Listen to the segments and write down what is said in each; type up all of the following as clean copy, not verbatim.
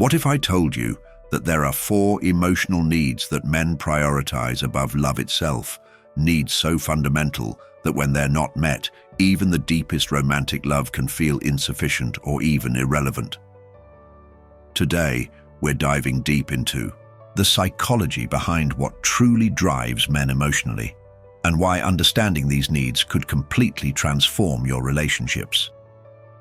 What if I told you that there are 4 emotional needs that men prioritize above love itself, needs so fundamental that when they're not met, even the deepest romantic love can feel insufficient or even irrelevant? Today, we're diving deep into the psychology behind what truly drives men emotionally, and why understanding these needs could completely transform your relationships.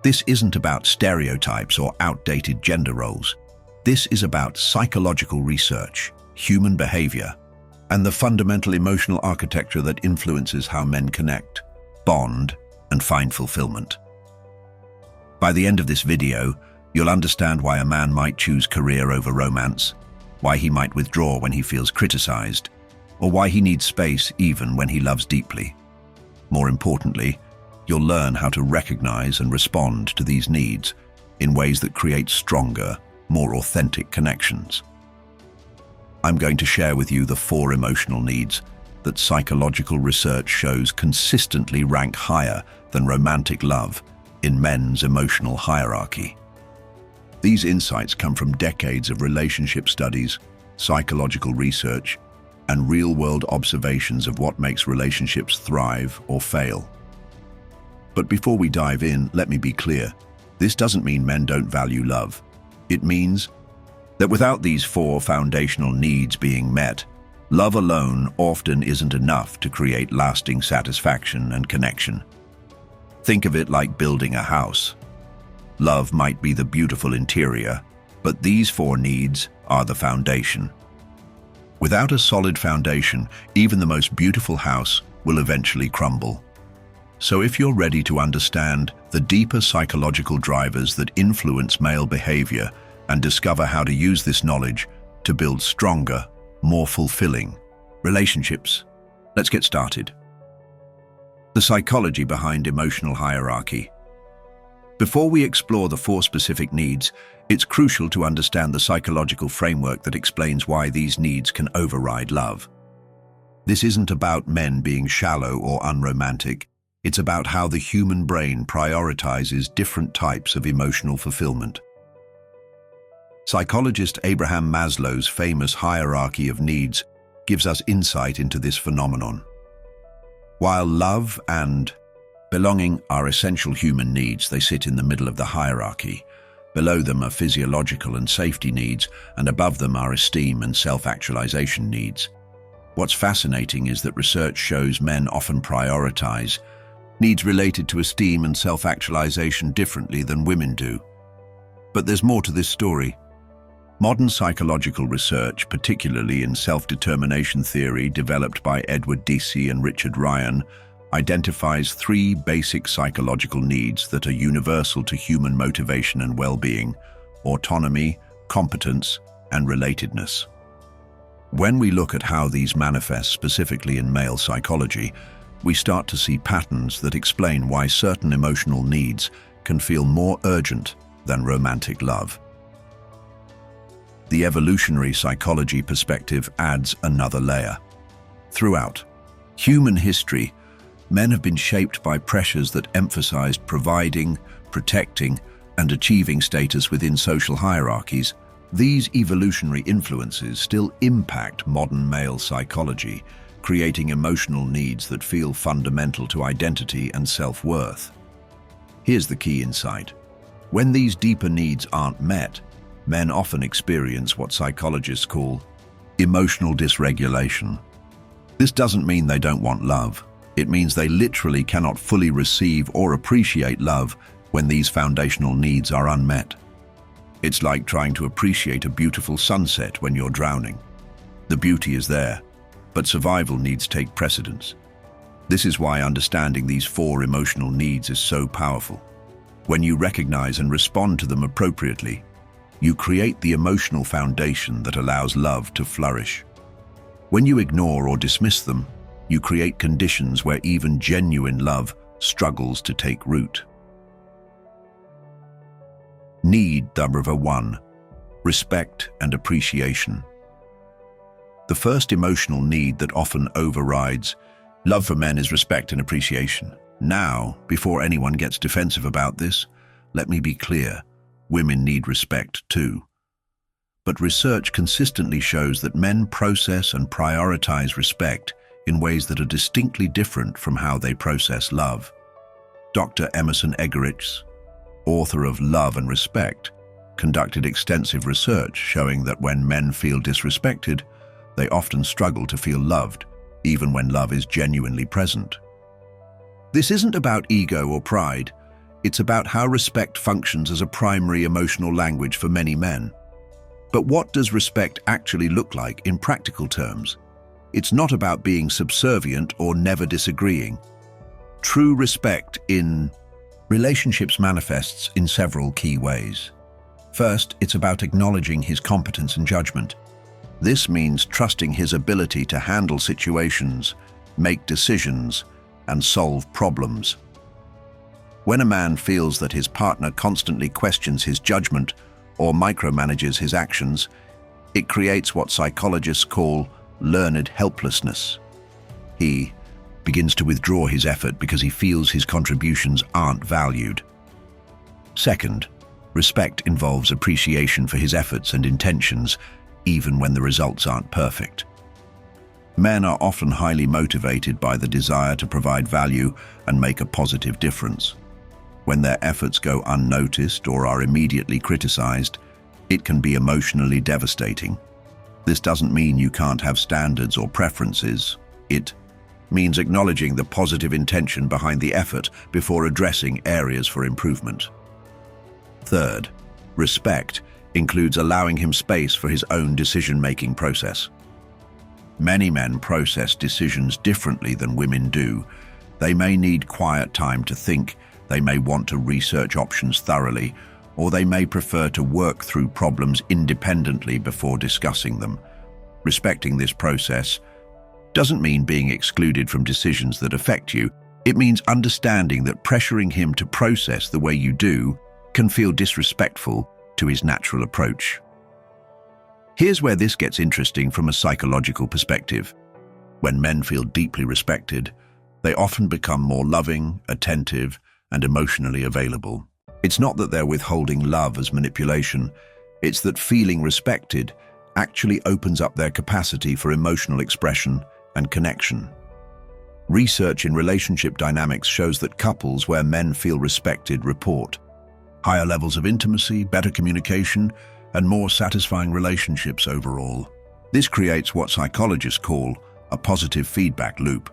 This isn't about stereotypes or outdated gender roles. This is about psychological research, human behavior, and the fundamental emotional architecture that influences how men connect, bond, and find fulfillment. By the end of this video, you'll understand why a man might choose career over romance, why he might withdraw when he feels criticized, or why he needs space even when he loves deeply. More importantly, you'll learn how to recognize and respond to these needs in ways that create stronger, more authentic connections. I'm going to share with you the 4 emotional needs that psychological research shows consistently rank higher than romantic love in men's emotional hierarchy. These insights come from decades of relationship studies, psychological research, and real-world observations of what makes relationships thrive or fail. But before we dive in, let me be clear. This doesn't mean men don't value love. It means that without these 4 foundational needs being met, love alone often isn't enough to create lasting satisfaction and connection. Think of it like building a house. Love might be the beautiful interior, but these 4 needs are the foundation. Without a solid foundation, even the most beautiful house will eventually crumble. So if you're ready to understand the deeper psychological drivers that influence male behavior and discover how to use this knowledge to build stronger, more fulfilling relationships, let's get started. The psychology behind emotional hierarchy. Before we explore the 4 specific needs, it's crucial to understand the psychological framework that explains why these needs can override love. This isn't about men being shallow or unromantic. It's about how the human brain prioritizes different types of emotional fulfillment. Psychologist Abraham Maslow's famous hierarchy of needs gives us insight into this phenomenon. While love and belonging are essential human needs, they sit in the middle of the hierarchy. Below them are physiological and safety needs, and above them are esteem and self-actualization needs. What's fascinating is that research shows men often prioritize needs related to esteem and self-actualization differently than women do. But there's more to this story. Modern psychological research, particularly in self-determination theory developed by Edward Deci and Richard Ryan, identifies 3 basic psychological needs that are universal to human motivation and well-being: autonomy, competence, and relatedness. When we look at how these manifest specifically in male psychology, we start to see patterns that explain why certain emotional needs can feel more urgent than romantic love. The evolutionary psychology perspective adds another layer. Throughout human history, men have been shaped by pressures that emphasized providing, protecting, and achieving status within social hierarchies. These evolutionary influences still impact modern male psychology, creating emotional needs that feel fundamental to identity and self-worth. Here's the key insight. When these deeper needs aren't met, men often experience what psychologists call emotional dysregulation. This doesn't mean they don't want love. It means they literally cannot fully receive or appreciate love when these foundational needs are unmet. It's like trying to appreciate a beautiful sunset when you're drowning. The beauty is there, but survival needs take precedence. This is why understanding these 4 emotional needs is so powerful. When you recognize and respond to them appropriately, you create the emotional foundation that allows love to flourish. When you ignore or dismiss them, you create conditions where even genuine love struggles to take root. Need number 1: respect and appreciation. The first emotional need that often overrides love for men is respect and appreciation. Now, before anyone gets defensive about this, let me be clear. Women need respect too. But research consistently shows that men process and prioritize respect in ways that are distinctly different from how they process love. Dr. Emerson Eggerichs, author of Love and Respect, conducted extensive research showing that when men feel disrespected, they often struggle to feel loved, even when love is genuinely present. This isn't about ego or pride, it's about how respect functions as a primary emotional language for many men. But what does respect actually look like in practical terms? It's not about being subservient or never disagreeing. True respect in relationships manifests in several key ways. First, it's about acknowledging his competence and judgment. This means trusting his ability to handle situations, make decisions, and solve problems. When a man feels that his partner constantly questions his judgment or micromanages his actions, it creates what psychologists call learned helplessness. He begins to withdraw his effort because he feels his contributions aren't valued. Second, respect involves appreciation for his efforts and intentions, even when the results aren't perfect. Men are often highly motivated by the desire to provide value and make a positive difference. When their efforts go unnoticed or are immediately criticized, it can be emotionally devastating. This doesn't mean you can't have standards or preferences. It means acknowledging the positive intention behind the effort before addressing areas for improvement. Third, respect includes allowing him space for his own decision-making process. Many men process decisions differently than women do. They may need quiet time to think, they may want to research options thoroughly, or they may prefer to work through problems independently before discussing them. Respecting this process doesn't mean being excluded from decisions that affect you. It means understanding that pressuring him to process the way you do can feel disrespectful to his natural approach. Here's where this gets interesting from a psychological perspective. When men feel deeply respected, they often become more loving, attentive, and emotionally available. It's not that they're withholding love as manipulation, it's that feeling respected actually opens up their capacity for emotional expression and connection. Research in relationship dynamics shows that couples where men feel respected report higher levels of intimacy, better communication, and more satisfying relationships overall. This creates what psychologists call a positive feedback loop.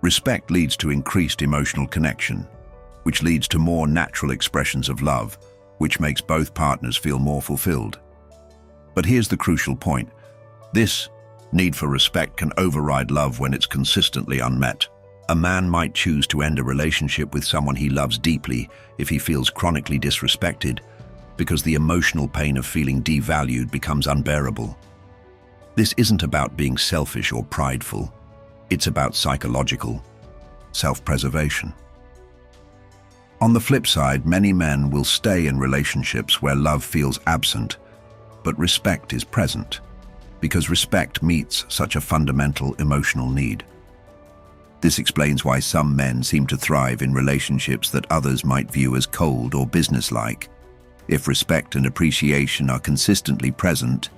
Respect leads to increased emotional connection, which leads to more natural expressions of love, which makes both partners feel more fulfilled. But here's the crucial point. This need for respect can override love when it's consistently unmet. A man might choose to end a relationship with someone he loves deeply if he feels chronically disrespected, because the emotional pain of feeling devalued becomes unbearable. This isn't about being selfish or prideful. It's about psychological self-preservation. On the flip side, many men will stay in relationships where love feels absent, but respect is present, because respect meets such a fundamental emotional need. This explains why some men seem to thrive in relationships that others might view as cold or businesslike. If respect and appreciation are consistently present,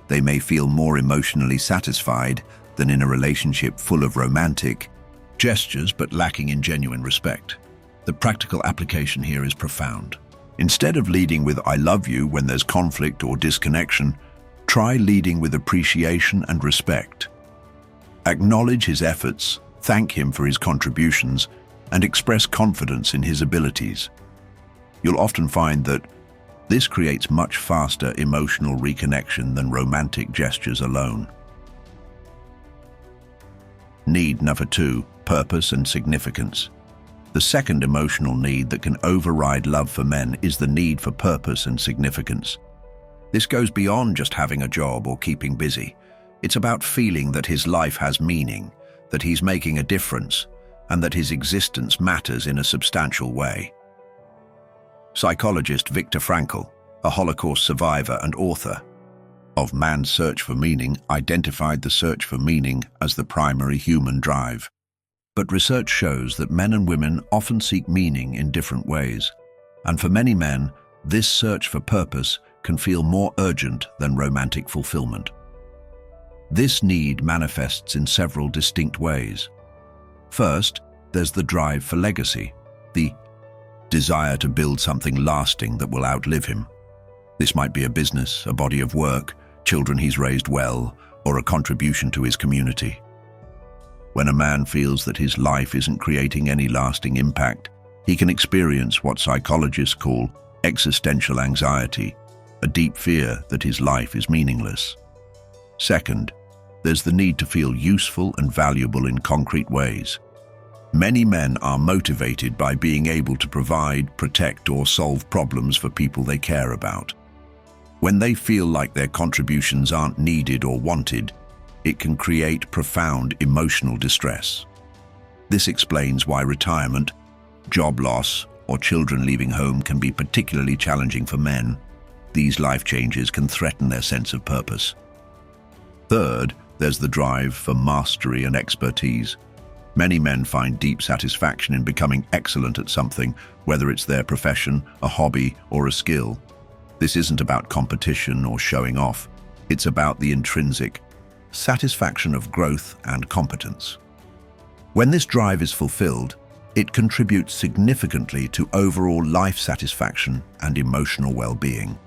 they may feel more emotionally satisfied than in a relationship full of romantic gestures but lacking in genuine respect. The practical application here is profound. Instead of leading with "I love you" when there's conflict or disconnection, try leading with appreciation and respect. Acknowledge his efforts, thank him for his contributions, and express confidence in his abilities. You'll often find that this creates much faster emotional reconnection than romantic gestures alone. Need number 2, purpose and significance. The second emotional need that can override love for men is the need for purpose and significance. This goes beyond just having a job or keeping busy. It's about feeling that his life has meaning, that he's making a difference, and that his existence matters in a substantial way. Psychologist Viktor Frankl, a Holocaust survivor and author of Man's Search for Meaning, identified the search for meaning as the primary human drive. But research shows that men and women often seek meaning in different ways. And for many men, this search for purpose can feel more urgent than romantic fulfillment. This need manifests in several distinct ways. First, there's the drive for legacy, the desire to build something lasting that will outlive him. This might be a business, a body of work, children he's raised well, or a contribution to his community. When a man feels that his life isn't creating any lasting impact, he can experience what psychologists call existential anxiety, a deep fear that his life is meaningless. Second, there's the need to feel useful and valuable in concrete ways. Many men are motivated by being able to provide, protect, or solve problems for people they care about. When they feel like their contributions aren't needed or wanted, it can create profound emotional distress. This explains why retirement, job loss, or children leaving home can be particularly challenging for men. These life changes can threaten their sense of purpose. Third, there's the drive for mastery and expertise. Many men find deep satisfaction in becoming excellent at something, whether it's their profession, a hobby, or a skill. This isn't about competition or showing off. It's about the intrinsic satisfaction of growth and competence. When this drive is fulfilled, it contributes significantly to overall life satisfaction and emotional well-being.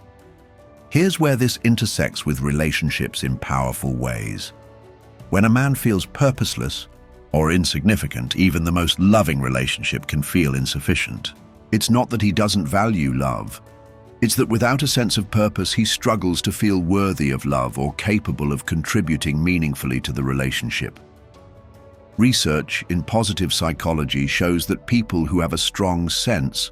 Here's where this intersects with relationships in powerful ways. When a man feels purposeless or insignificant, even the most loving relationship can feel insufficient. It's not that he doesn't value love. It's that without a sense of purpose, he struggles to feel worthy of love or capable of contributing meaningfully to the relationship. Research in positive psychology shows that people who have a strong sense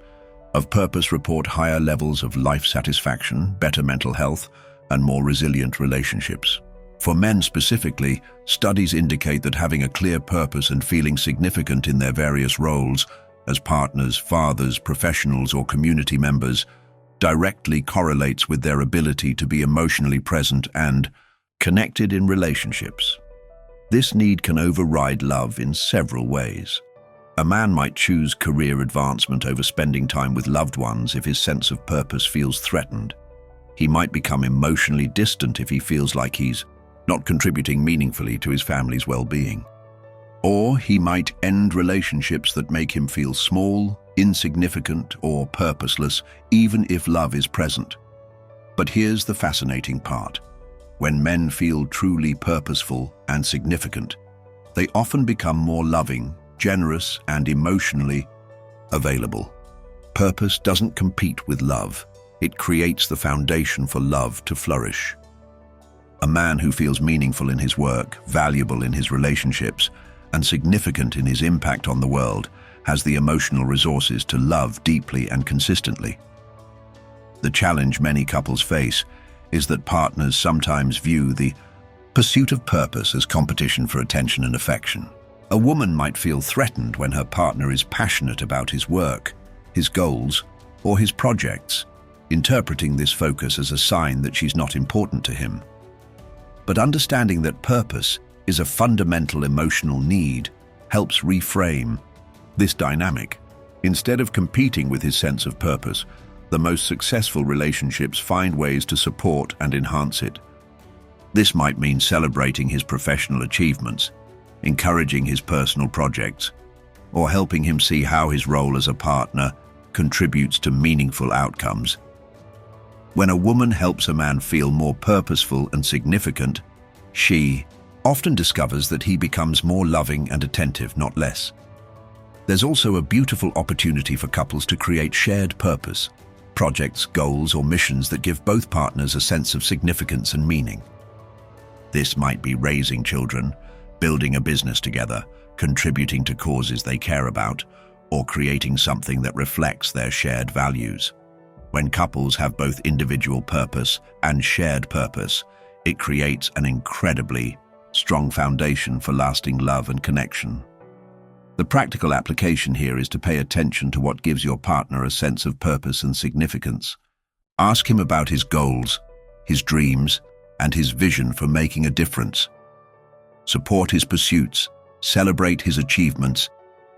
of purpose report higher levels of life satisfaction, better mental health, and more resilient relationships. For men specifically, studies indicate that having a clear purpose and feeling significant in their various roles as partners, fathers, professionals, or community members directly correlates with their ability to be emotionally present and connected in relationships. This need can override love in several ways. A man might choose career advancement over spending time with loved ones if his sense of purpose feels threatened. He might become emotionally distant if he feels like he's not contributing meaningfully to his family's well-being. Or he might end relationships that make him feel small, insignificant, or purposeless, even if love is present. But here's the fascinating part. When men feel truly purposeful and significant, they often become more loving, generous, and emotionally available. Purpose doesn't compete with love. It creates the foundation for love to flourish. A man who feels meaningful in his work, valuable in his relationships, and significant in his impact on the world has the emotional resources to love deeply and consistently. The challenge many couples face is that partners sometimes view the pursuit of purpose as competition for attention and affection. A woman might feel threatened when her partner is passionate about his work, his goals, or his projects, interpreting this focus as a sign that she's not important to him. But understanding that purpose is a fundamental emotional need helps reframe this dynamic. Instead of competing with his sense of purpose, the most successful relationships find ways to support and enhance it. This might mean celebrating his professional achievements, encouraging his personal projects, or helping him see how his role as a partner contributes to meaningful outcomes. When a woman helps a man feel more purposeful and significant, she often discovers that he becomes more loving and attentive, not less. There's also a beautiful opportunity for couples to create shared purpose, projects, goals, or missions that give both partners a sense of significance and meaning. This might be raising children, building a business together, contributing to causes they care about, or creating something that reflects their shared values. When couples have both individual purpose and shared purpose, it creates an incredibly strong foundation for lasting love and connection. The practical application here is to pay attention to what gives your partner a sense of purpose and significance. Ask him about his goals, his dreams, and his vision for making a difference. Support his pursuits, celebrate his achievements,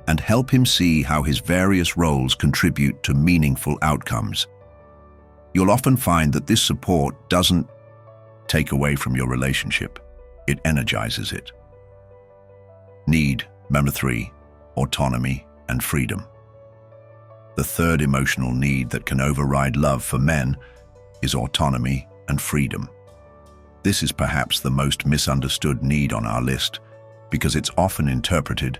and help him see how his various roles contribute to meaningful outcomes. You'll often find that this support doesn't take away from your relationship, it energizes it. Need, number 3, autonomy and freedom. The third emotional need that can override love for men is autonomy and freedom. This is perhaps the most misunderstood need on our list because it's often interpreted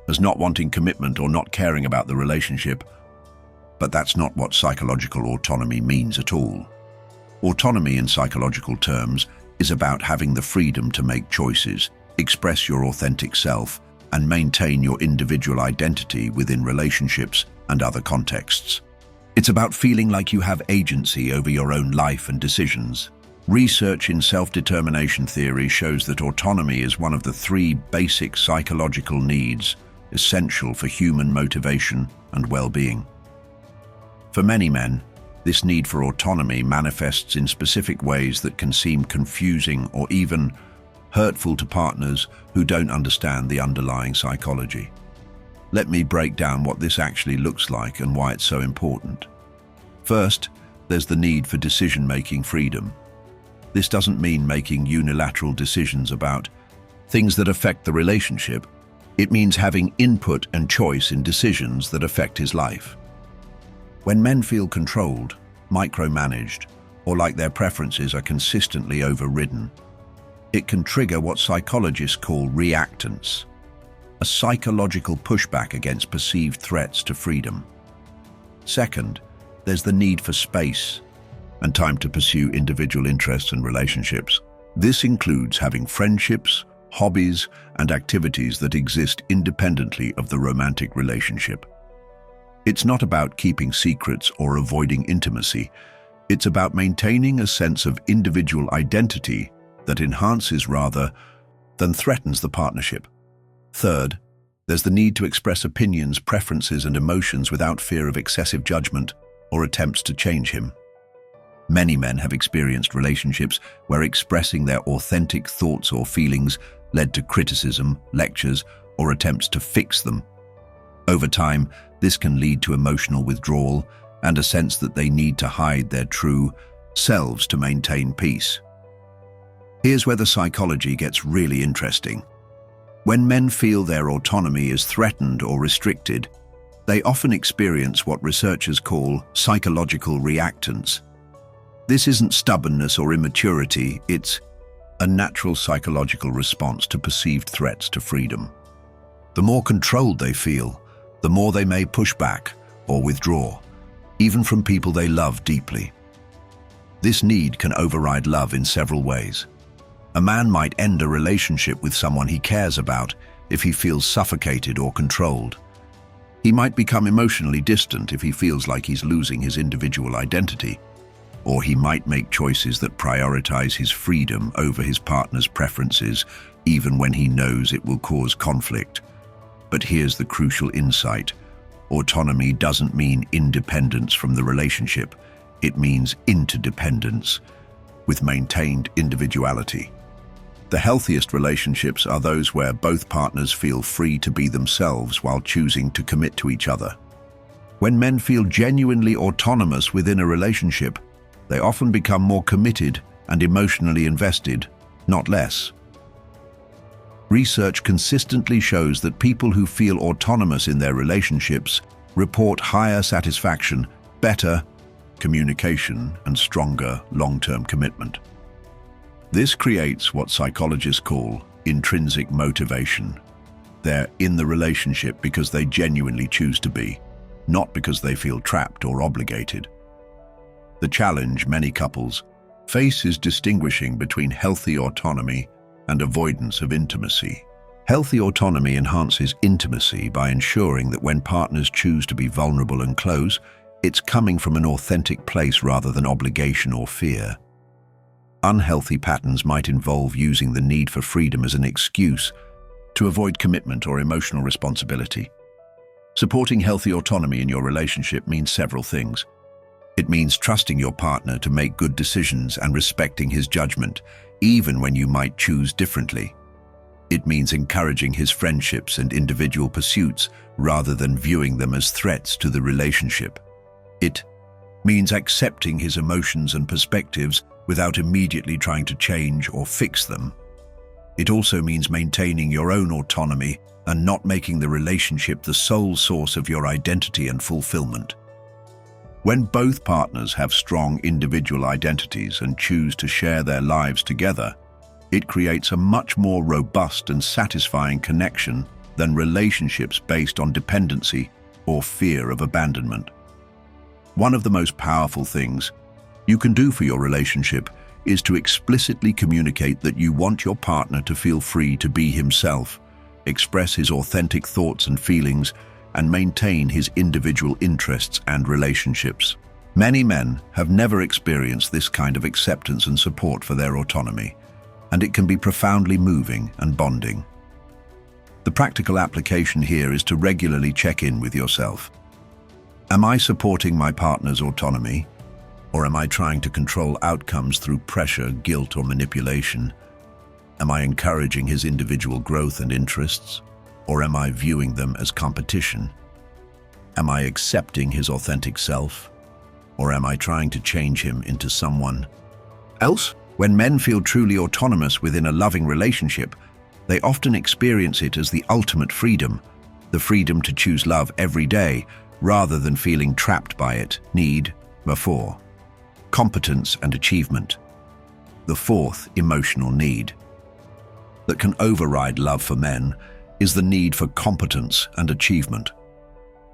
as not wanting commitment or not caring about the relationship, but that's not what psychological autonomy means at all. Autonomy in psychological terms is about having the freedom to make choices, express your authentic self, and maintain your individual identity within relationships and other contexts. It's about feeling like you have agency over your own life and decisions. Research in self-determination theory shows that autonomy is one of the 3 basic psychological needs essential for human motivation and well-being. For many men, this need for autonomy manifests in specific ways that can seem confusing or even hurtful to partners who don't understand the underlying psychology. Let me break down what this actually looks like and why it's so important. First, there's the need for decision-making freedom. This doesn't mean making unilateral decisions about things that affect the relationship. It means having input and choice in decisions that affect his life. When men feel controlled, micromanaged, or like their preferences are consistently overridden, it can trigger what psychologists call reactance, a psychological pushback against perceived threats to freedom. Second, there's the need for space and time to pursue individual interests and relationships. This includes having friendships, hobbies, and activities that exist independently of the romantic relationship. It's not about keeping secrets or avoiding intimacy. It's about maintaining a sense of individual identity that enhances rather than threatens the partnership. Third, there's the need to express opinions, preferences, and emotions without fear of excessive judgment or attempts to change him. Many men have experienced relationships where expressing their authentic thoughts or feelings led to criticism, lectures, or attempts to fix them. Over time, this can lead to emotional withdrawal and a sense that they need to hide their true selves to maintain peace. Here's where the psychology gets really interesting. When men feel their autonomy is threatened or restricted, they often experience what researchers call psychological reactance. This isn't stubbornness or immaturity, it's a natural psychological response to perceived threats to freedom. The more controlled they feel, the more they may push back or withdraw, even from people they love deeply. This need can override love in several ways. A man might end a relationship with someone he cares about if he feels suffocated or controlled. He might become emotionally distant if he feels like he's losing his individual identity, or he might make choices that prioritize his freedom over his partner's preferences, even when he knows it will cause conflict. But here's the crucial insight. Autonomy doesn't mean independence from the relationship. It means interdependence, with maintained individuality. The healthiest relationships are those where both partners feel free to be themselves while choosing to commit to each other. When men feel genuinely autonomous within a relationship, they often become more committed and emotionally invested, not less. Research consistently shows that people who feel autonomous in their relationships report higher satisfaction, better communication, and stronger long-term commitment. This creates what psychologists call intrinsic motivation. They're in the relationship because they genuinely choose to be, not because they feel trapped or obligated. The challenge many couples face is distinguishing between healthy autonomy and avoidance of intimacy. Healthy autonomy enhances intimacy by ensuring that when partners choose to be vulnerable and close, it's coming from an authentic place rather than obligation or fear. Unhealthy patterns might involve using the need for freedom as an excuse to avoid commitment or emotional responsibility. Supporting healthy autonomy in your relationship means several things. It means trusting your partner to make good decisions and respecting his judgment, even when you might choose differently. It means encouraging his friendships and individual pursuits rather than viewing them as threats to the relationship. It means accepting his emotions and perspectives without immediately trying to change or fix them. It also means maintaining your own autonomy and not making the relationship the sole source of your identity and fulfillment. When both partners have strong individual identities and choose to share their lives together, it creates a much more robust and satisfying connection than relationships based on dependency or fear of abandonment. One of the most powerful things you can do for your relationship is to explicitly communicate that you want your partner to feel free to be himself, express his authentic thoughts and feelings, and maintain his individual interests and relationships. Many men have never experienced this kind of acceptance and support for their autonomy, and it can be profoundly moving and bonding. The practical application here is to regularly check in with yourself. Am I supporting my partner's autonomy? Or am I trying to control outcomes through pressure, guilt, or manipulation? Am I encouraging his individual growth and interests? Or am I viewing them as competition? Am I accepting his authentic self? Or am I trying to change him into someone else? When men feel truly autonomous within a loving relationship, they often experience it as the ultimate freedom, the freedom to choose love every day, rather than feeling trapped by it, need, before. Competence and achievement. The fourth emotional need that can override love for men is the need for competence and achievement.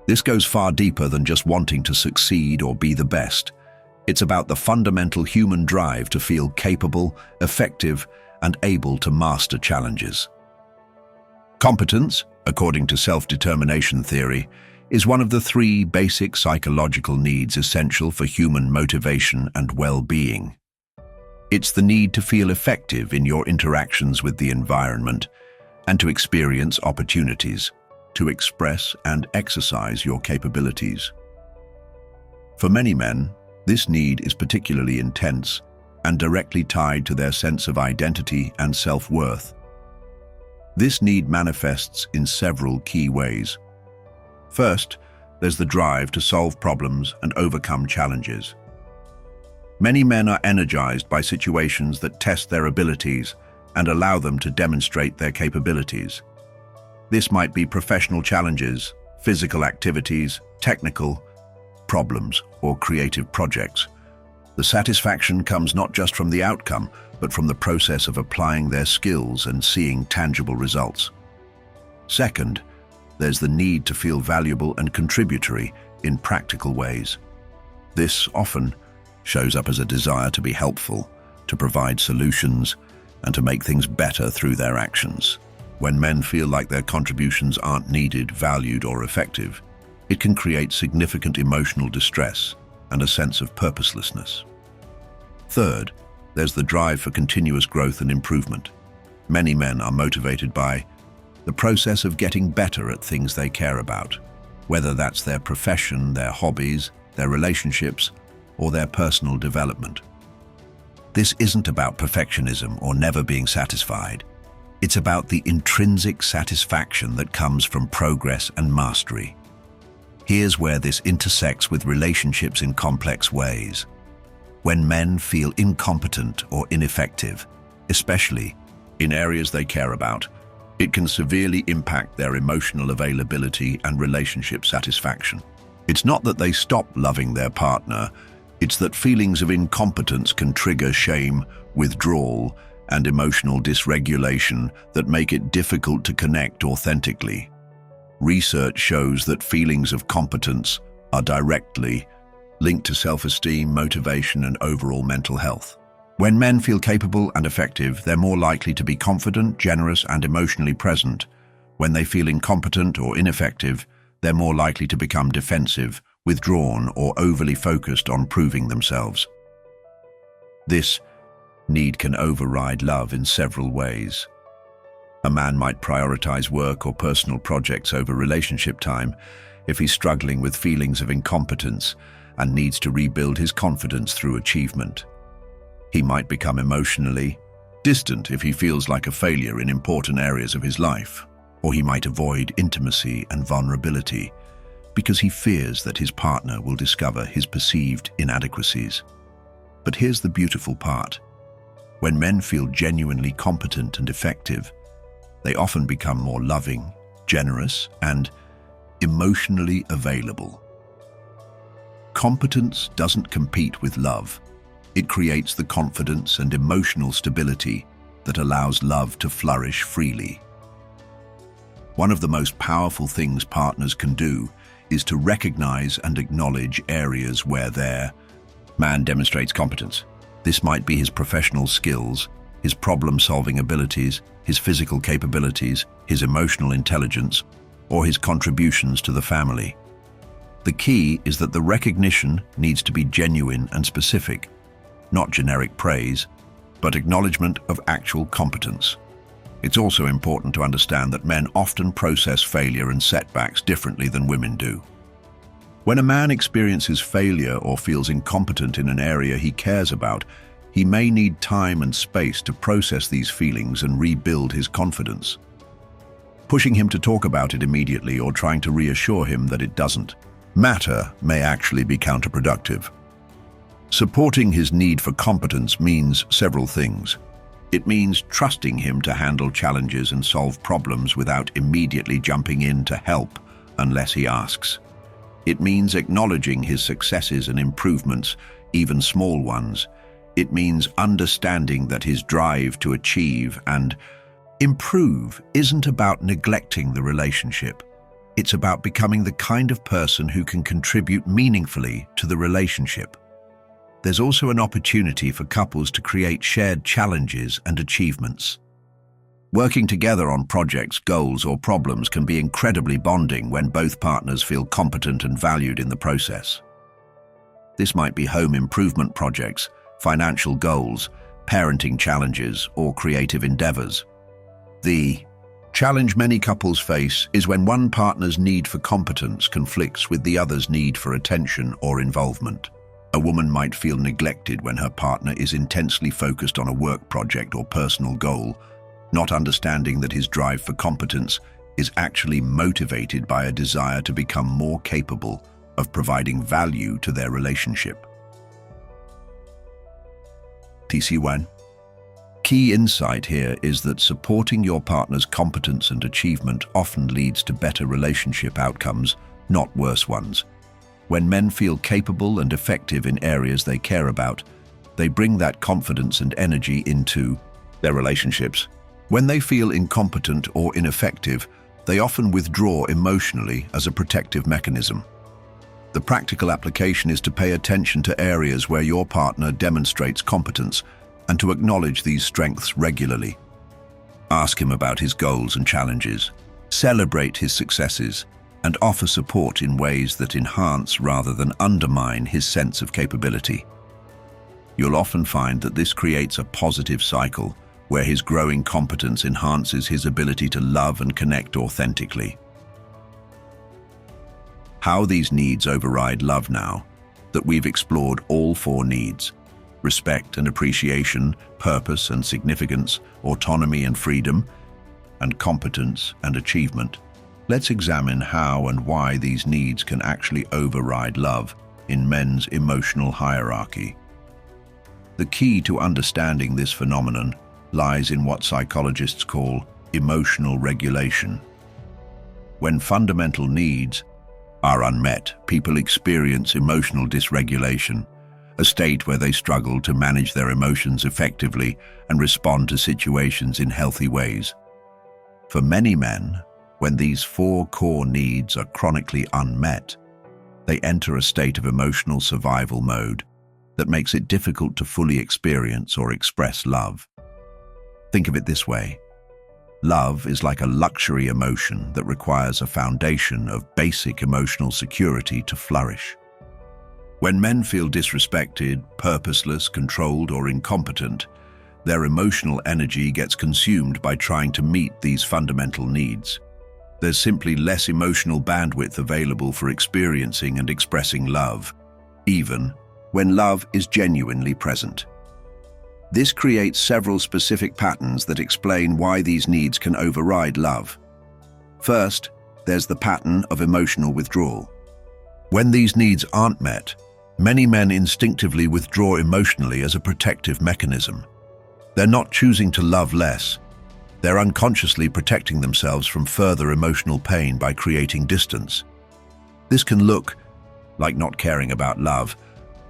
This goes far deeper than just wanting to succeed or be the best. It's about the fundamental human drive to feel capable, effective, and able to master challenges. Competence, according to self-determination theory, is one of the three basic psychological needs essential for human motivation and well-being. It's the need to feel effective in your interactions with the environment and to experience opportunities, to express and exercise your capabilities. For many men, this need is particularly intense and directly tied to their sense of identity and self-worth. This need manifests in several key ways. First, there's the drive to solve problems and overcome challenges. Many men are energized by situations that test their abilities and allow them to demonstrate their capabilities. This might be professional challenges, physical activities, technical problems, or creative projects. The satisfaction comes not just from the outcome, but from the process of applying their skills and seeing tangible results. Second, there's the need to feel valuable and contributory in practical ways. This often shows up as a desire to be helpful, to provide solutions, and to make things better through their actions. When men feel like their contributions aren't needed, valued, or effective, it can create significant emotional distress and a sense of purposelessness. Third, there's the drive for continuous growth and improvement. Many men are motivated by the process of getting better at things they care about, whether that's their profession, their hobbies, their relationships, or their personal development. This isn't about perfectionism or never being satisfied. It's about the intrinsic satisfaction that comes from progress and mastery. Here's where this intersects with relationships in complex ways. When men feel incompetent or ineffective, especially in areas they care about, it can severely impact their emotional availability and relationship satisfaction. It's not that they stop loving their partner, it's that feelings of incompetence can trigger shame, withdrawal, and emotional dysregulation that make it difficult to connect authentically. Research shows that feelings of competence are directly linked to self-esteem, motivation, and overall mental health. When men feel capable and effective, they're more likely to be confident, generous, and emotionally present. When they feel incompetent or ineffective, they're more likely to become defensive, withdrawn, or overly focused on proving themselves. This need can override love in several ways. A man might prioritize work or personal projects over relationship time if he's struggling with feelings of incompetence and needs to rebuild his confidence through achievement. He might become emotionally distant if he feels like a failure in important areas of his life, or he might avoid intimacy and vulnerability because he fears that his partner will discover his perceived inadequacies. But here's the beautiful part. When men feel genuinely competent and effective, they often become more loving, generous, and emotionally available. Competence doesn't compete with love. It creates the confidence and emotional stability that allows love to flourish freely. One of the most powerful things partners can do is to recognize and acknowledge areas where their man demonstrates competence. This might be his professional skills, his problem-solving abilities, his physical capabilities, his emotional intelligence, or his contributions to the family. The key is that the recognition needs to be genuine and specific, not generic praise, but acknowledgement of actual competence. It's also important to understand that men often process failure and setbacks differently than women do. When a man experiences failure or feels incompetent in an area he cares about, he may need time and space to process these feelings and rebuild his confidence. Pushing him to talk about it immediately or trying to reassure him that it doesn't matter may actually be counterproductive. Supporting his need for competence means several things. It means trusting him to handle challenges and solve problems without immediately jumping in to help unless he asks. It means acknowledging his successes and improvements, even small ones. It means understanding that his drive to achieve and improve isn't about neglecting the relationship. It's about becoming the kind of person who can contribute meaningfully to the relationship. There's also an opportunity for couples to create shared challenges and achievements. Working together on projects, goals, or problems can be incredibly bonding when both partners feel competent and valued in the process. This might be home improvement projects, financial goals, parenting challenges, or creative endeavors. The challenge many couples face is when one partner's need for competence conflicts with the other's need for attention or involvement. A woman might feel neglected when her partner is intensely focused on a work project or personal goal, not understanding that his drive for competence is actually motivated by a desire to become more capable of providing value to their relationship. TC1. Key insight here is that supporting your partner's competence and achievement often leads to better relationship outcomes, not worse ones. When men feel capable and effective in areas they care about, they bring that confidence and energy into their relationships. When they feel incompetent or ineffective, they often withdraw emotionally as a protective mechanism. The practical application is to pay attention to areas where your partner demonstrates competence and to acknowledge these strengths regularly. Ask him about his goals and challenges, celebrate his successes, and offer support in ways that enhance rather than undermine his sense of capability. You'll often find that this creates a positive cycle where his growing competence enhances his ability to love and connect authentically. How these needs override love now that we've explored all four needs: respect and appreciation, purpose and significance, autonomy and freedom, and competence and achievement. Let's examine how and why these needs can actually override love in men's emotional hierarchy. The key to understanding this phenomenon lies in what psychologists call emotional regulation. When fundamental needs are unmet, people experience emotional dysregulation, a state where they struggle to manage their emotions effectively and respond to situations in healthy ways. For many men, when these four core needs are chronically unmet, they enter a state of emotional survival mode that makes it difficult to fully experience or express love. Think of it this way. Love is like a luxury emotion that requires a foundation of basic emotional security to flourish. When men feel disrespected, purposeless, controlled, or incompetent, their emotional energy gets consumed by trying to meet these fundamental needs. There's simply less emotional bandwidth available for experiencing and expressing love, even when love is genuinely present. This creates several specific patterns that explain why these needs can override love. First, there's the pattern of emotional withdrawal. When these needs aren't met, many men instinctively withdraw emotionally as a protective mechanism. They're not choosing to love less. They're unconsciously protecting themselves from further emotional pain by creating distance. This can look like not caring about love,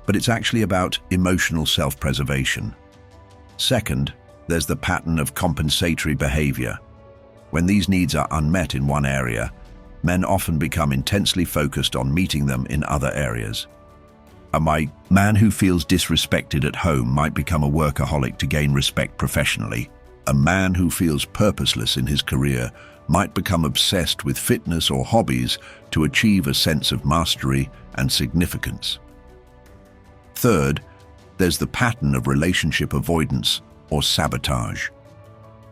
but it's actually about emotional self-preservation. Second, there's the pattern of compensatory behavior. When these needs are unmet in one area, men often become intensely focused on meeting them in other areas. A man who feels disrespected at home might become a workaholic to gain respect professionally. A man who feels purposeless in his career might become obsessed with fitness or hobbies to achieve a sense of mastery and significance. Third, there's the pattern of relationship avoidance or sabotage.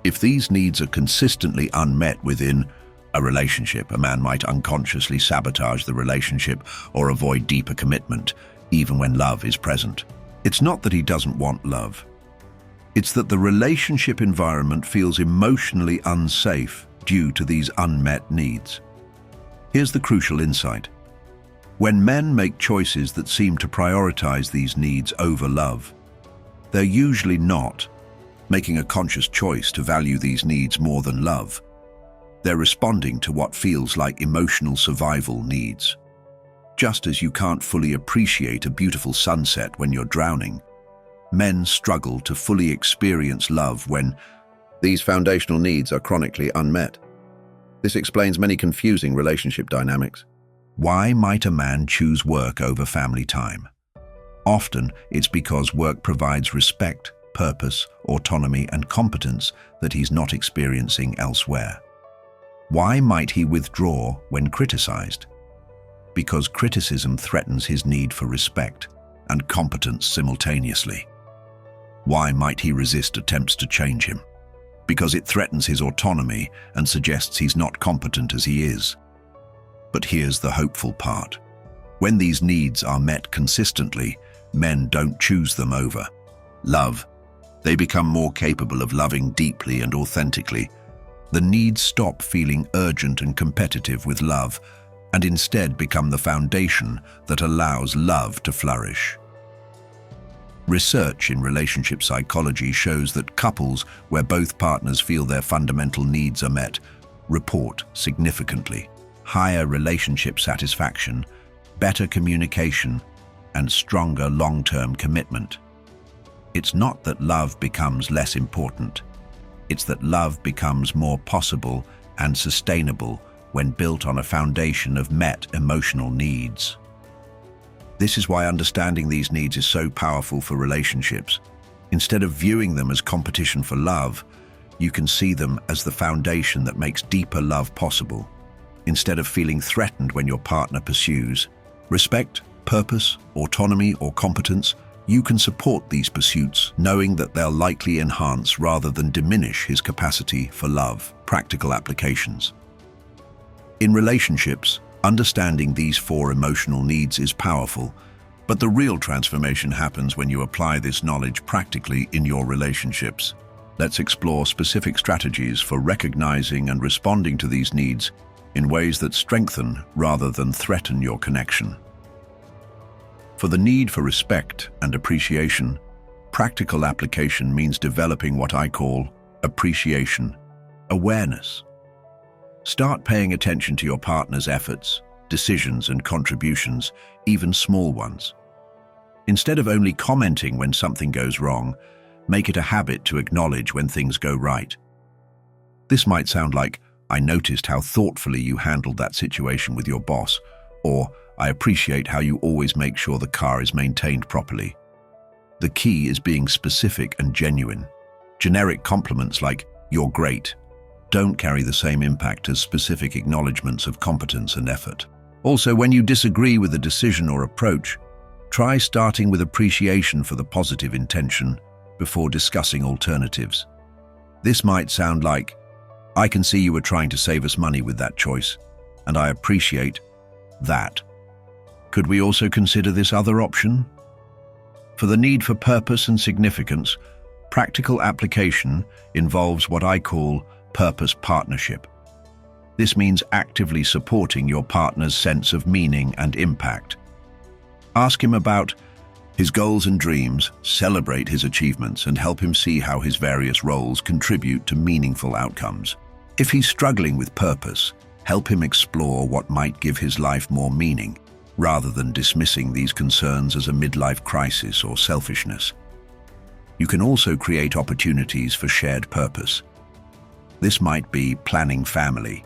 If these needs are consistently unmet within a relationship, a man might unconsciously sabotage the relationship or avoid deeper commitment, even when love is present. It's not that he doesn't want love. It's that the relationship environment feels emotionally unsafe due to these unmet needs. Here's the crucial insight. When men make choices that seem to prioritize these needs over love, they're usually not making a conscious choice to value these needs more than love. They're responding to what feels like emotional survival needs. Just as you can't fully appreciate a beautiful sunset when you're drowning, men struggle to fully experience love when these foundational needs are chronically unmet. This explains many confusing relationship dynamics. Why might a man choose work over family time? Often, it's because work provides respect, purpose, autonomy, and competence that he's not experiencing elsewhere. Why might he withdraw when criticized? Because criticism threatens his need for respect and competence simultaneously. Why might he resist attempts to change him? Because it threatens his autonomy and suggests he's not competent as he is. But here's the hopeful part. When these needs are met consistently, men don't choose them over love. They become more capable of loving deeply and authentically. The needs stop feeling urgent and competitive with love, and instead become the foundation that allows love to flourish. Research in relationship psychology shows that couples where both partners feel their fundamental needs are met report significantly higher relationship satisfaction, better communication, and stronger long-term commitment. It's not that love becomes less important. It's that love becomes more possible and sustainable when built on a foundation of met emotional needs. This is why understanding these needs is so powerful for relationships. Instead of viewing them as competition for love, you can see them as the foundation that makes deeper love possible. Instead of feeling threatened when your partner pursues respect, purpose, autonomy, or competence, you can support these pursuits, knowing that they'll likely enhance rather than diminish his capacity for love. Practical applications. In relationships, understanding these 4 emotional needs is powerful, but the real transformation happens when you apply this knowledge practically in your relationships. Let's explore specific strategies for recognizing and responding to these needs in ways that strengthen rather than threaten your connection. For the need for respect and appreciation, practical application means developing what I call appreciation awareness. Start paying attention to your partner's efforts, decisions, and contributions, even small ones. Instead of only commenting when something goes wrong, make it a habit to acknowledge when things go right. This might sound like, "I noticed how thoughtfully you handled that situation with your boss," or "I appreciate how you always make sure the car is maintained properly." The key is being specific and genuine. Generic compliments like, "You're great," don't carry the same impact as specific acknowledgements of competence and effort. Also, when you disagree with a decision or approach, try starting with appreciation for the positive intention before discussing alternatives. This might sound like, "I can see you were trying to save us money with that choice, and I appreciate that. Could we also consider this other option?" For the need for purpose and significance, practical application involves what I call purpose partnership. This means actively supporting your partner's sense of meaning and impact. Ask him about his goals and dreams, celebrate his achievements, and help him see how his various roles contribute to meaningful outcomes. If he's struggling with purpose, help him explore what might give his life more meaning, rather than dismissing these concerns as a midlife crisis or selfishness. You can also create opportunities for shared purpose. This might be planning family,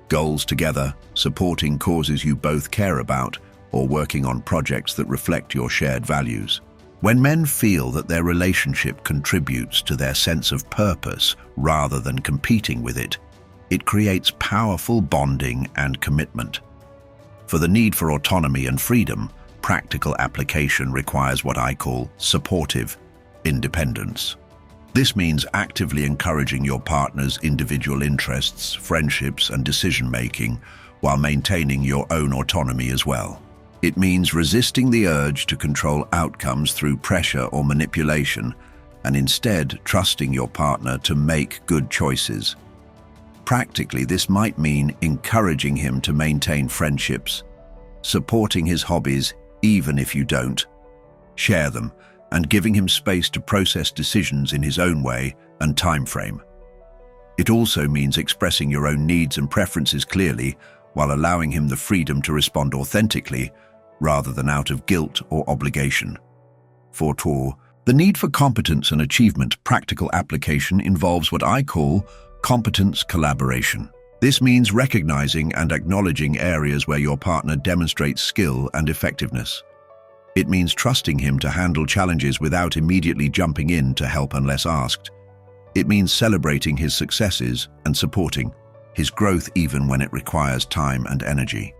goals together, supporting causes you both care about, or working on projects that reflect your shared values. When men feel that their relationship contributes to their sense of purpose rather than competing with it, it creates powerful bonding and commitment. For the need for autonomy and freedom, practical application requires what I call supportive independence. This means actively encouraging your partner's individual interests, friendships, and decision-making while maintaining your own autonomy as well. It means resisting the urge to control outcomes through pressure or manipulation, and instead trusting your partner to make good choices. Practically, this might mean encouraging him to maintain friendships, supporting his hobbies even if you don't, share them, and giving him space to process decisions in his own way and time frame. It also means expressing your own needs and preferences clearly while allowing him the freedom to respond authentically rather than out of guilt or obligation. 4. The need for competence and achievement practical application involves what I call competence collaboration. This means recognizing and acknowledging areas where your partner demonstrates skill and effectiveness. It means trusting him to handle challenges without immediately jumping in to help unless asked. It means celebrating his successes and supporting his growth even when it requires time and energy.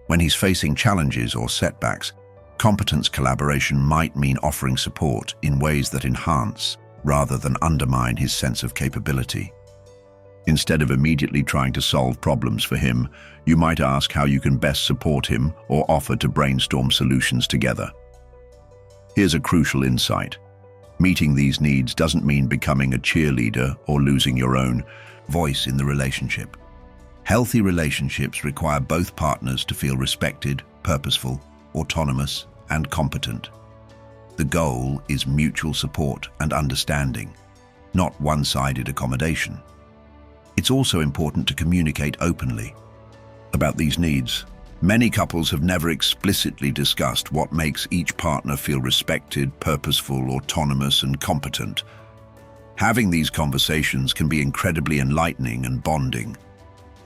When he's facing challenges or setbacks, competence collaboration might mean offering support in ways that enhance rather than undermine his sense of capability. Instead of immediately trying to solve problems for him, you might ask how you can best support him or offer to brainstorm solutions together. Here's a crucial insight. Meeting these needs doesn't mean becoming a cheerleader or losing your own voice in the relationship. Healthy relationships require both partners to feel respected, purposeful, autonomous, and competent. The goal is mutual support and understanding, not one-sided accommodation. It's also important to communicate openly about these needs. Many couples have never explicitly discussed what makes each partner feel respected, purposeful, autonomous, and competent. Having these conversations can be incredibly enlightening and bonding.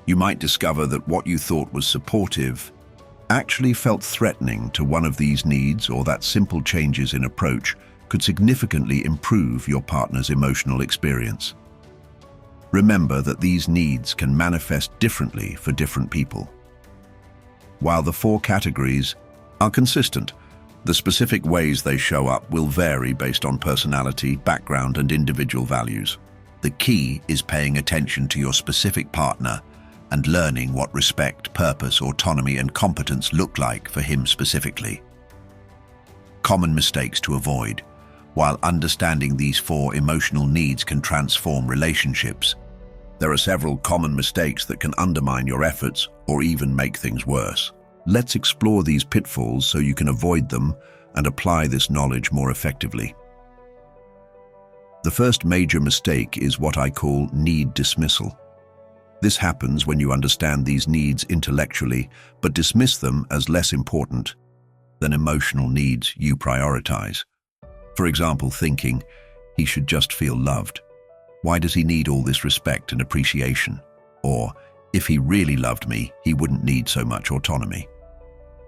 You might discover that what you thought was supportive actually felt threatening to one of these needs, or that simple changes in approach could significantly improve your partner's emotional experience. Remember that these needs can manifest differently for different people. While the 4 categories are consistent, the specific ways they show up will vary based on personality, background, and individual values. The key is paying attention to your specific partner and learning what respect, purpose, autonomy, and competence look like for him specifically. Common mistakes to avoid. While understanding these 4 emotional needs can transform relationships, there are several common mistakes that can undermine your efforts or even make things worse. Let's explore these pitfalls so you can avoid them and apply this knowledge more effectively. The first major mistake is what I call need dismissal. This happens when you understand these needs intellectually, but dismiss them as less important than emotional needs you prioritize. For example, thinking, he should just feel loved. Why does he need all this respect and appreciation? Or, if he really loved me, he wouldn't need so much autonomy.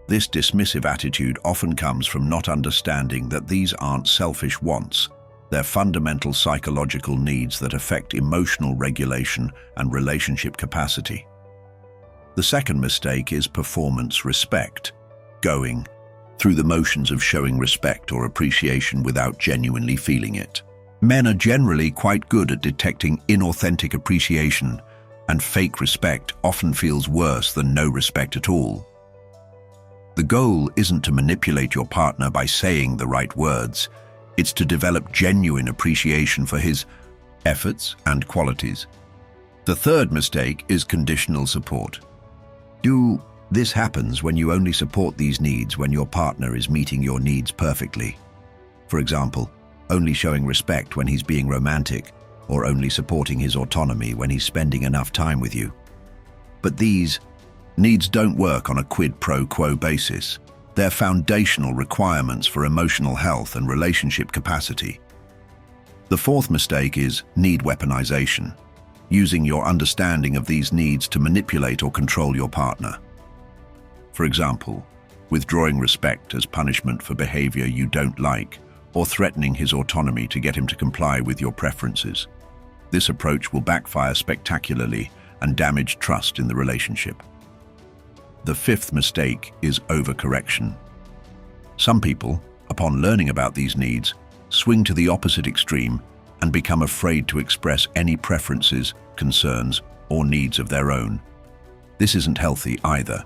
This dismissive attitude often comes from not understanding that these aren't selfish wants. They're fundamental psychological needs that affect emotional regulation and relationship capacity. The second mistake is performance respect, going through the motions of showing respect or appreciation without genuinely feeling it. Men are generally quite good at detecting inauthentic appreciation, and fake respect often feels worse than no respect at all. The goal isn't to manipulate your partner by saying the right words. It's to develop genuine appreciation for his efforts and qualities. The The third mistake is conditional support. This happens when you only support these needs when your partner is meeting your needs perfectly. For example, only showing respect when he's being romantic, or only supporting his autonomy when he's spending enough time with you. But these needs don't work on a quid pro quo basis. They're foundational requirements for emotional health and relationship capacity. The fourth mistake is need weaponization, using your understanding of these needs to manipulate or control your partner. For example, withdrawing respect as punishment for behavior you don't like, or threatening his autonomy to get him to comply with your preferences. This approach will backfire spectacularly and damage trust in the relationship. The fifth mistake is overcorrection. Some people, upon learning about these needs, swing to the opposite extreme and become afraid to express any preferences, concerns, or needs of their own. This isn't healthy either.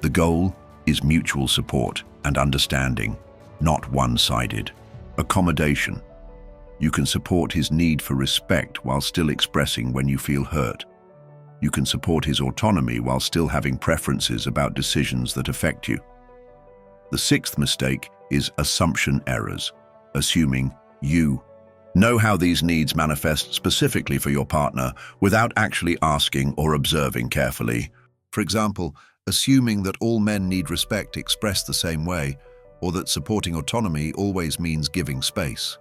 The goal is mutual support and understanding, not one-sided. Accommodation. You can support his need for respect while still expressing when you feel hurt. You can support his autonomy while still having preferences about decisions that affect you. The sixth mistake is assumption errors, assuming you know how these needs manifest specifically for your partner without actually asking or observing carefully. For example, assuming that all men need respect expressed the same way, or that supporting autonomy always means giving space.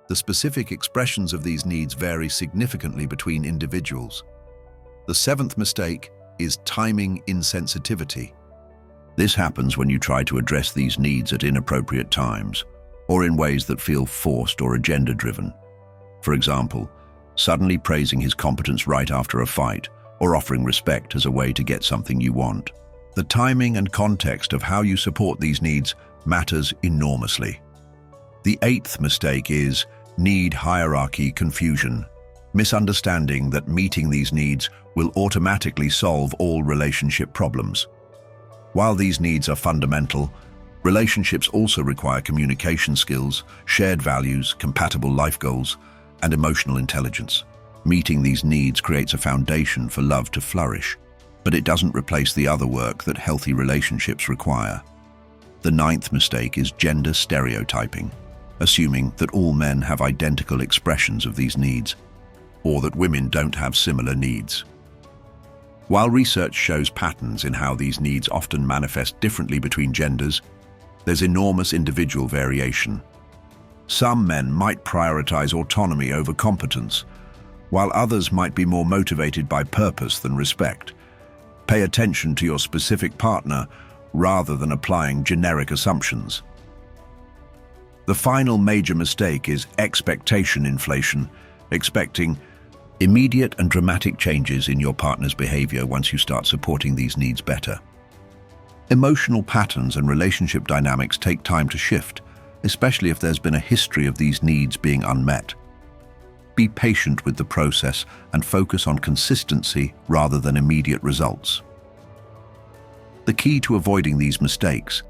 The specific expressions of these needs vary significantly between individuals. The seventh mistake is timing insensitivity. This happens when you try to address these needs at inappropriate times, or in ways that feel forced or agenda-driven. For example, suddenly praising his competence right after a fight, or offering respect as a way to get something you want. The timing and context of how you support these needs matters enormously. The eighth mistake is need hierarchy confusion, misunderstanding that meeting these needs will automatically solve all relationship problems. While these needs are fundamental, relationships also require communication skills, shared values, compatible life goals, and emotional intelligence. Meeting these needs creates a foundation for love to flourish, but it doesn't replace the other work that healthy relationships require. The ninth mistake is gender stereotyping, assuming that all men have identical expressions of these needs, or that women don't have similar needs. While research shows patterns in how these needs often manifest differently between genders, there's enormous individual variation. Some men might prioritize autonomy over competence, while others might be more motivated by purpose than respect. Pay attention to your specific partner rather than applying generic assumptions. The final major mistake is expectation inflation, expecting immediate and dramatic changes in your partner's behavior once you start supporting these needs better. Emotional patterns and relationship dynamics take time to shift, especially if there's been a history of these needs being unmet. Be patient with the process and focus on consistency rather than immediate results. The key to avoiding these mistakes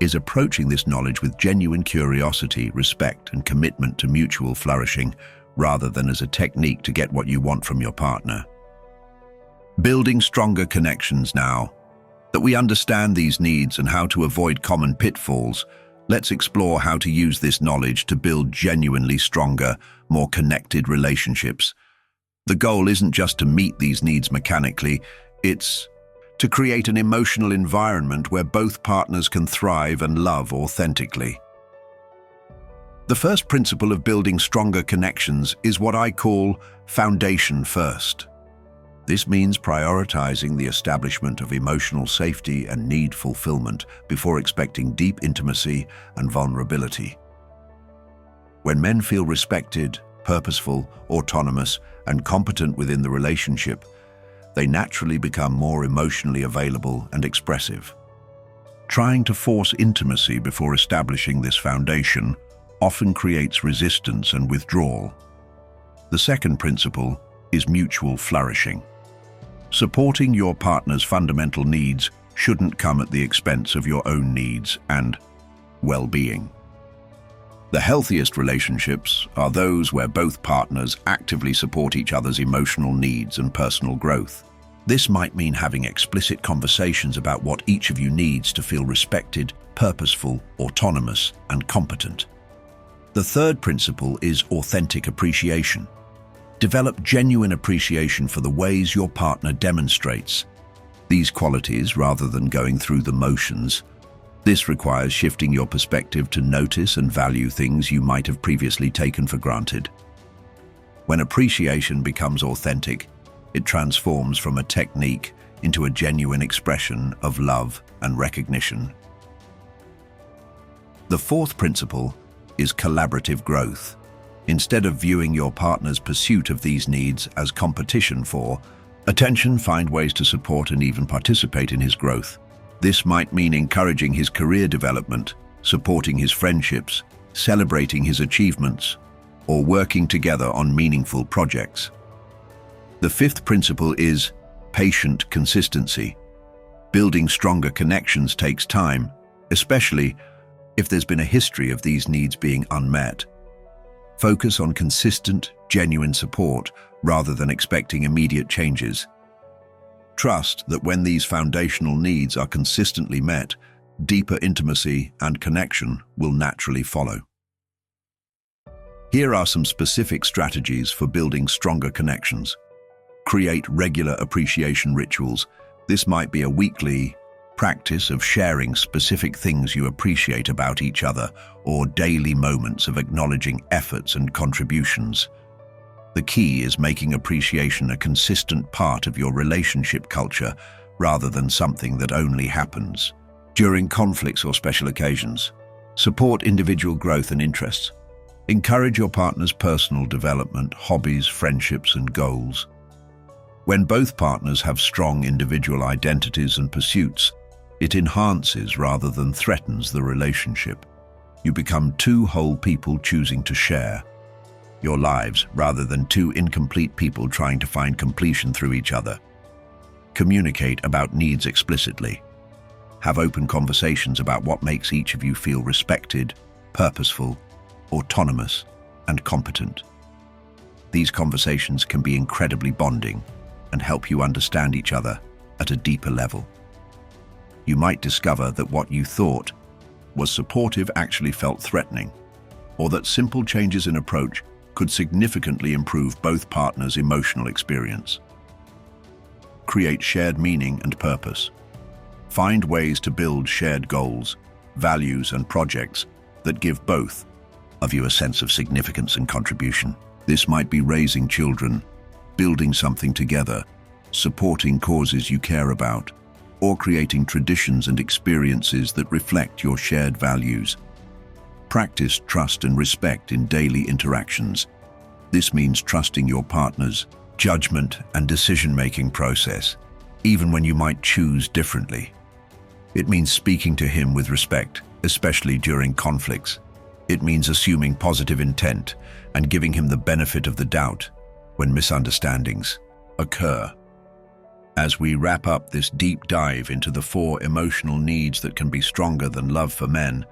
is approaching this knowledge with genuine curiosity, respect, and commitment to mutual flourishing, rather than as a technique to get what you want from your partner. Building stronger connections now. That we understand these needs and how to avoid common pitfalls, let's explore how to use this knowledge to build genuinely stronger, more connected relationships. The goal isn't just to meet these needs mechanically, it's to create an emotional environment where both partners can thrive and love authentically. The first principle of building stronger connections is what I call foundation first. This means prioritizing the establishment of emotional safety and need fulfillment before expecting deep intimacy and vulnerability. When men feel respected, purposeful, autonomous, and competent within the relationship, they naturally become more emotionally available and expressive. Trying to force intimacy before establishing this foundation often creates resistance and withdrawal. The second principle is mutual flourishing. Supporting your partner's fundamental needs shouldn't come at the expense of your own needs and well-being. The healthiest relationships are those where both partners actively support each other's emotional needs and personal growth. This might mean having explicit conversations about what each of you needs to feel respected, purposeful, autonomous, and competent. The third principle is authentic appreciation. Develop genuine appreciation for the ways your partner demonstrates these qualities rather than going through the motions. This requires shifting your perspective to notice and value things you might have previously taken for granted. When appreciation becomes authentic, it transforms from a technique into a genuine expression of love and recognition. The fourth principle is collaborative growth. Instead of viewing your partner's pursuit of these needs as competition for attention, find ways to support and even participate in his growth. This might mean encouraging his career development, supporting his friendships, celebrating his achievements, or working together on meaningful projects. The fifth principle is patient consistency. Building stronger connections takes time, especially if there's been a history of these needs being unmet. Focus on consistent, genuine support rather than expecting immediate changes. Trust that when these foundational needs are consistently met, deeper intimacy and connection will naturally follow. Here are some specific strategies for building stronger connections. Create regular appreciation rituals. This might be a weekly practice of sharing specific things you appreciate about each other, or daily moments of acknowledging efforts and contributions. The key is making appreciation a consistent part of your relationship culture rather than something that only happens during conflicts or special occasions. Support individual growth and interests. Encourage your partner's personal development, hobbies, friendships, and goals. When both partners have strong individual identities and pursuits, it enhances rather than threatens the relationship. You become two whole people choosing to share your lives rather than two incomplete people trying to find completion through each other. Communicate about needs explicitly. Have open conversations about what makes each of you feel respected, purposeful, autonomous, and competent. These conversations can be incredibly bonding and help you understand each other at a deeper level. You might discover that what you thought was supportive actually felt threatening, or that simple changes in approach could significantly improve both partners' emotional experience. Create shared meaning and purpose. Find ways to build shared goals, values, and projects that give both of you a sense of significance and contribution. This might be raising children, building something together, supporting causes you care about, or creating traditions and experiences that reflect your shared values. Practice trust and respect in daily interactions. This means trusting your partner's judgment and decision-making process, even when you might choose differently. It means speaking to him with respect, especially during conflicts. It means assuming positive intent and giving him the benefit of the doubt when misunderstandings occur. As we wrap up this deep dive into the 4 emotional needs that can be stronger than love for men,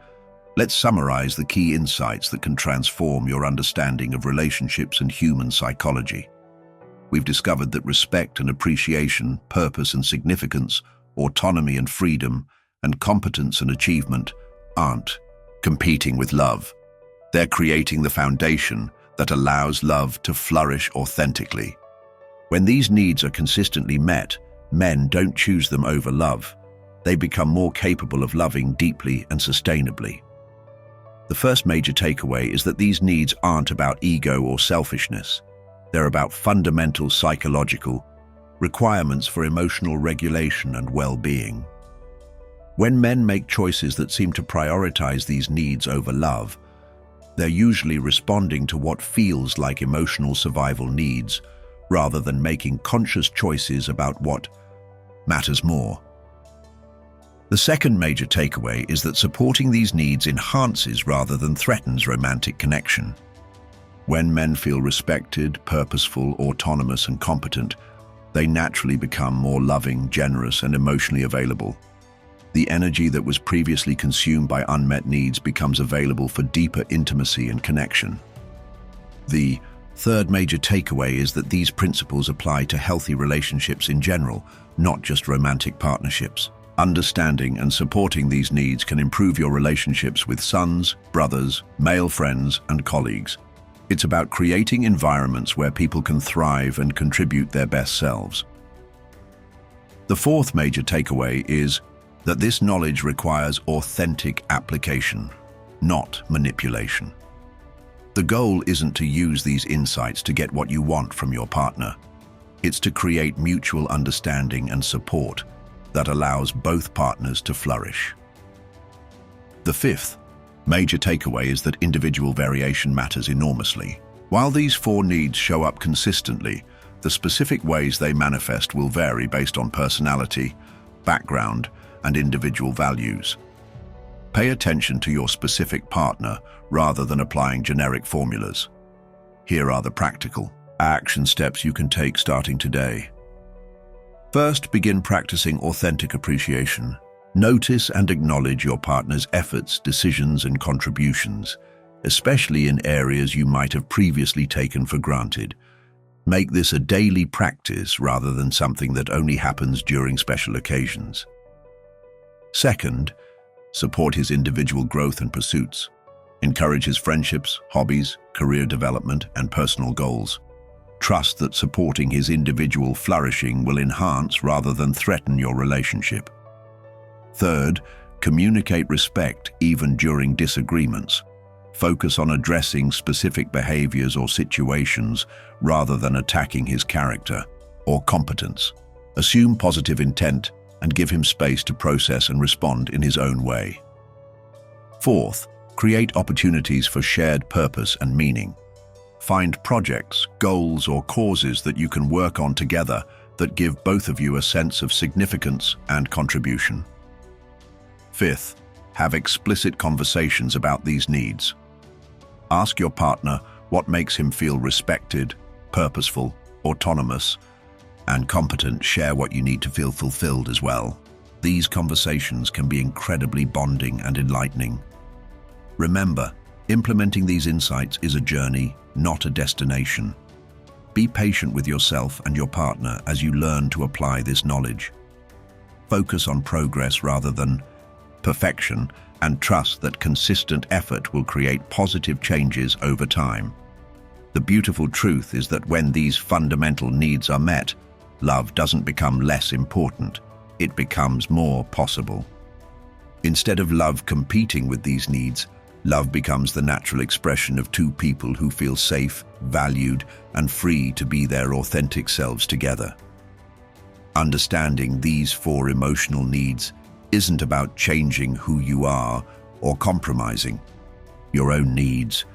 let's summarize the key insights that can transform your understanding of relationships and human psychology. We've discovered that respect and appreciation, purpose and significance, autonomy and freedom, and competence and achievement aren't competing with love. They're creating the foundation that allows love to flourish authentically. When these needs are consistently met, men don't choose them over love. They become more capable of loving deeply and sustainably. The first major takeaway is that these needs aren't about ego or selfishness. They're about fundamental psychological requirements for emotional regulation and well-being. When men make choices that seem to prioritize these needs over love, they're usually responding to what feels like emotional survival needs, rather than making conscious choices about what matters more. The second major takeaway is that supporting these needs enhances rather than threatens romantic connection. When men feel respected, purposeful, autonomous, and competent, they naturally become more loving, generous, and emotionally available. The energy that was previously consumed by unmet needs becomes available for deeper intimacy and connection. The third major takeaway is that these principles apply to healthy relationships in general, not just romantic partnerships. Understanding and supporting these needs can improve your relationships with sons, brothers, male friends, and colleagues. It's about creating environments where people can thrive and contribute their best selves. The fourth major takeaway is that this knowledge requires authentic application, not manipulation. The goal isn't to use these insights to get what you want from your partner. It's to create mutual understanding and support that allows both partners to flourish. The fifth major takeaway is that individual variation matters enormously. While these four needs show up consistently, the specific ways they manifest will vary based on personality, background, and individual values. Pay attention to your specific partner rather than applying generic formulas. Here are the practical action steps you can take starting today. First, begin practicing authentic appreciation. Notice and acknowledge your partner's efforts, decisions, and contributions, especially in areas you might have previously taken for granted. Make this a daily practice rather than something that only happens during special occasions. Second, support his individual growth and pursuits. Encourage his friendships, hobbies, career development, and personal goals. Trust that supporting his individual flourishing will enhance rather than threaten your relationship. Third, communicate respect even during disagreements. Focus on addressing specific behaviors or situations rather than attacking his character or competence. Assume positive intent and give him space to process and respond in his own way. Fourth, create opportunities for shared purpose and meaning. Find projects, goals, or causes that you can work on together that give both of you a sense of significance and contribution. Fifth, have explicit conversations about these needs. Ask your partner what makes him feel respected, purposeful, autonomous, and competent. Share what you need to feel fulfilled as well. These conversations can be incredibly bonding and enlightening. Remember, implementing these insights is a journey, not a destination. Be patient with yourself and your partner as you learn to apply this knowledge. Focus on progress rather than perfection, and trust that consistent effort will create positive changes over time. The beautiful truth is that when these fundamental needs are met, love doesn't become less important, it becomes more possible. Instead of love competing with these needs, love becomes the natural expression of two people who feel safe, valued, and free to be their authentic selves together. Understanding these four emotional needs isn't about changing who you are or compromising your own needs.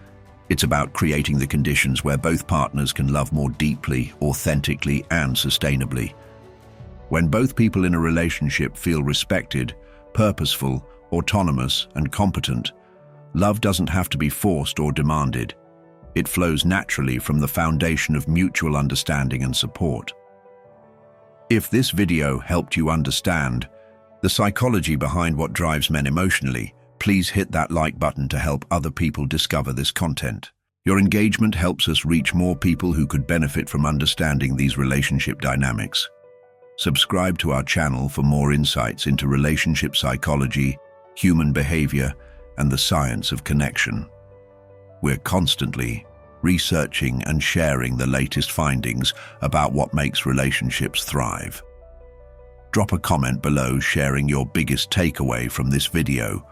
It's about creating the conditions where both partners can love more deeply, authentically, and sustainably. When both people in a relationship feel respected, purposeful, autonomous, and competent, love doesn't have to be forced or demanded. It flows naturally from the foundation of mutual understanding and support. If this video helped you understand the psychology behind what drives men emotionally, please hit that like button to help other people discover this content. Your engagement helps us reach more people who could benefit from understanding these relationship dynamics. Subscribe to our channel for more insights into relationship psychology, human behavior, and the science of connection. We're constantly researching and sharing the latest findings about what makes relationships thrive. Drop a comment below sharing your biggest takeaway from this video,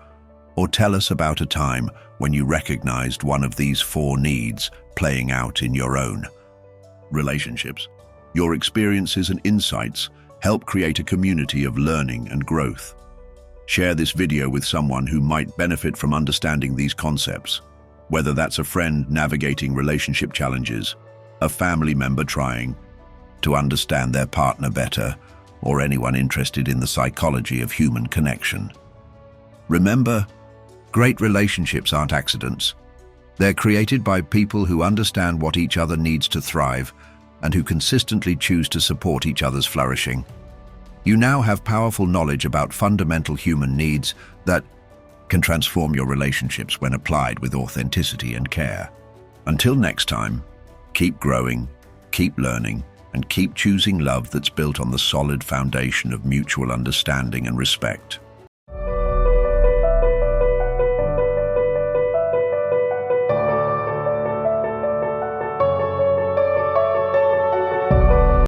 or tell us about a time when you recognized one of these four needs playing out in your own relationships. Your experiences and insights help create a community of learning and growth. Share this video with someone who might benefit from understanding these concepts, whether that's a friend navigating relationship challenges, a family member trying to understand their partner better, or anyone interested in the psychology of human connection. Remember, great relationships aren't accidents. They're created by people who understand what each other needs to thrive and who consistently choose to support each other's flourishing. You now have powerful knowledge about fundamental human needs that can transform your relationships when applied with authenticity and care. Until next time, keep growing, keep learning, and keep choosing love that's built on the solid foundation of mutual understanding and respect.